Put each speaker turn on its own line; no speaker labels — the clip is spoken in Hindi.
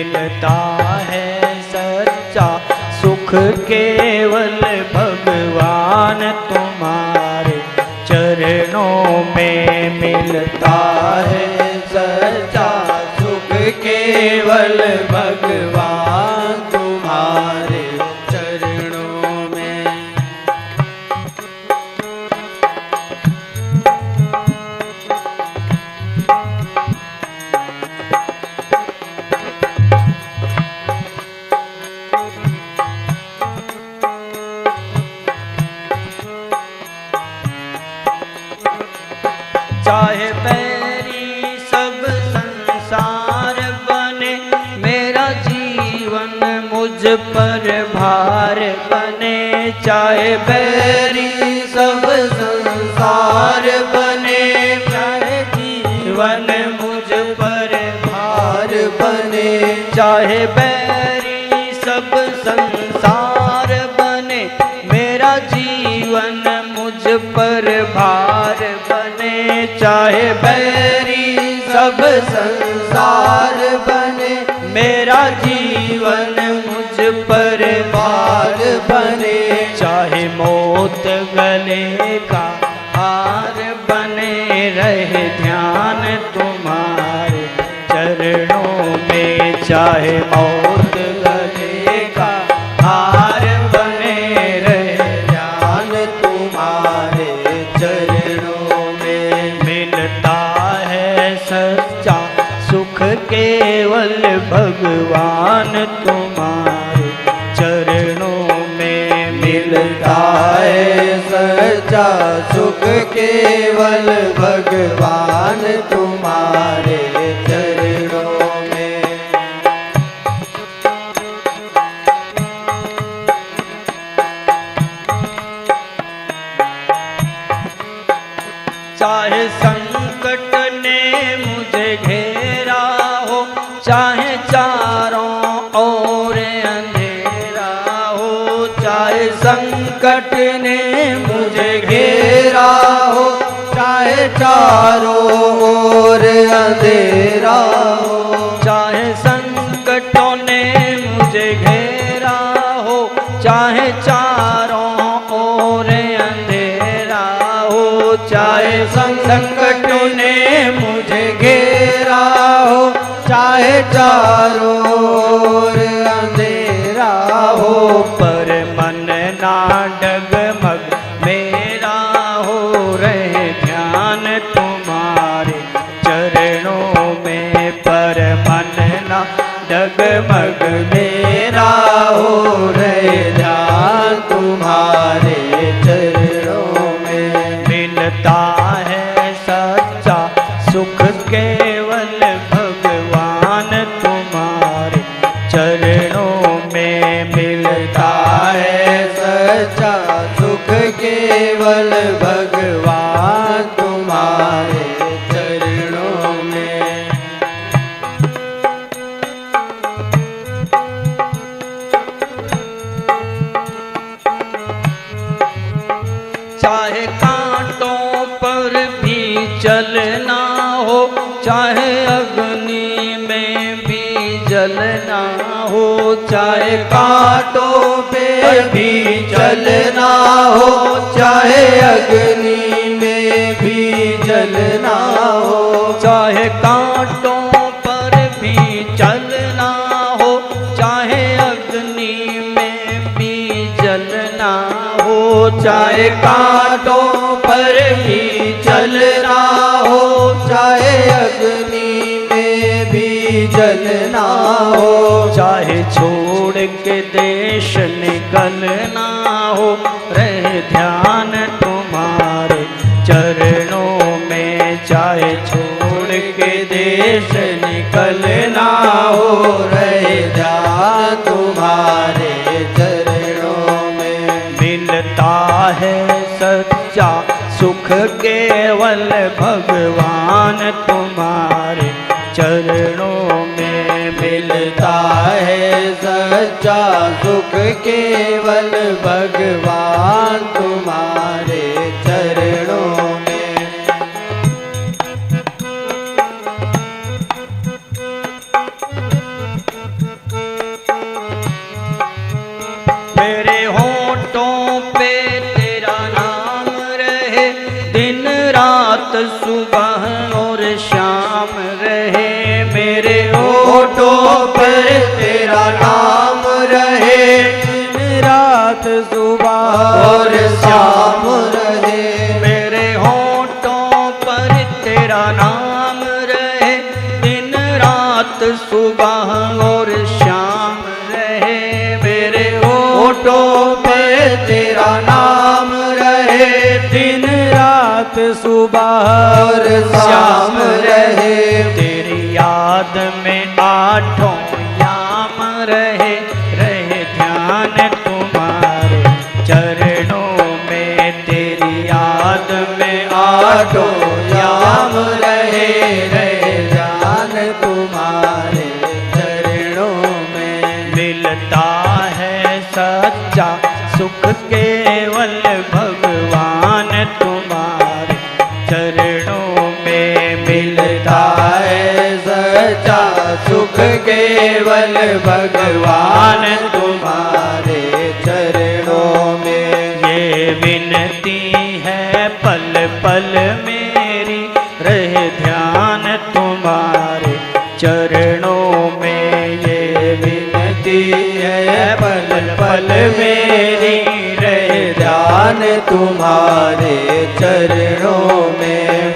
मिलता है सच्चा सुख केवल भगवान तुम्हारे चरणों में मिलता है
सच्चा सुख केवल भगवान तुम्हारे चरणों में।
चाहे बैरी सब संसार बने मेरा जीवन मुझ पर भार बने। चाहे बैरी
सब संसार बने चाहे जीवन मुझ पर भार बने।
चाहे बैरी सब संसार बने मेरा जीवन मुझ पर भार बने। चाहे बैरी
सब संसार बने
मेरा जीवन मुझ पर भार बने। चाहे मौत गले का हार बने रहे ध्यान तुम्हारे चरणों में। चाहे मौत गले का हार बने रहे
ध्यान तुम्हारे चरणों में।
मिलता है सच्चा सुख केवल भगवान तुम्हारे चरणों में।
मिलता है सच्चा सुख केवल भगवान तुम्हारे चरणों में।
चाहे संकट ने मुझे घेरा हो चाहे चारों ओर अंधेरा हो। चाहे
संकट ने मुझे घेरा हो चाहे चारों ओर अंधेरा हो।
चाहे संकटों ने मुझे घेरा हो चाहे चारों ओर अंधेरा हो। चाहे
संकटों ने मुझे घेरा हो चाहे चारों ओर अंधेरा हो।
पर मन ना डगमग मेरा हो रहे ध्यान तुम्हारे चरणों में। पर मन ना डगमग
मेरा हो रहे ध्यान तुम्हारे चरणों में।
मिलता है सच्चा सुख केवल भगवान तुम्हारे चरणों में।
मिलता है सच्चा सुख केवल भगवान तुम्हारे चरणों में।
चाहे कांटों पर भी चलना हो चाहे अग्नि में भी जलना हो। चाहे
कांटों पे भी चलना हो चाहे अग्नि में भी जलना हो।
चाहे कांटों पर भी चलना हो चाहे अग्नि में भी जलना हो।
चाहे कांटों पर भी चलना हो चाहे अग्नि में भी जलना हो।
चाहे छोड़ के देश निकलना हो रहे ध्यान तुम्हारे चरणों में। चाहे छोड़ के देश
निकलना हो रहे ध्यान तुम्हारे चरणों में।
मिलता है सच्चा सुख केवल भगवान तुम्हारे चरणों में।
मिलता है सच्चा सुख केवल भगवान तुम्हारे चरणों में।
सुबह और शाम रहे मेरे
होठों पे तेरा नाम रहे,
दिन रात सुबह
और शाम रहे।
तेरी याद में आठों याम रहे, रहे ध्यान तुम्हारे चरणों में। तेरी याद में
आठों याम रहे, रहे ध्यान तुम्हारे चरणों में।
मिलता है सच्चा सुख केवल भगवान तुम्हारे चरणों में।
मिलता है सच्चा सुख केवल भगवान तुम्हारे चरणों में।
ये विनती है पल पल मेरी, रहे ध्यान तुम्हारे चरणों में। ये
विनती है पल पल मेरी, रहे ध्यान तुम्हारे चरणों में।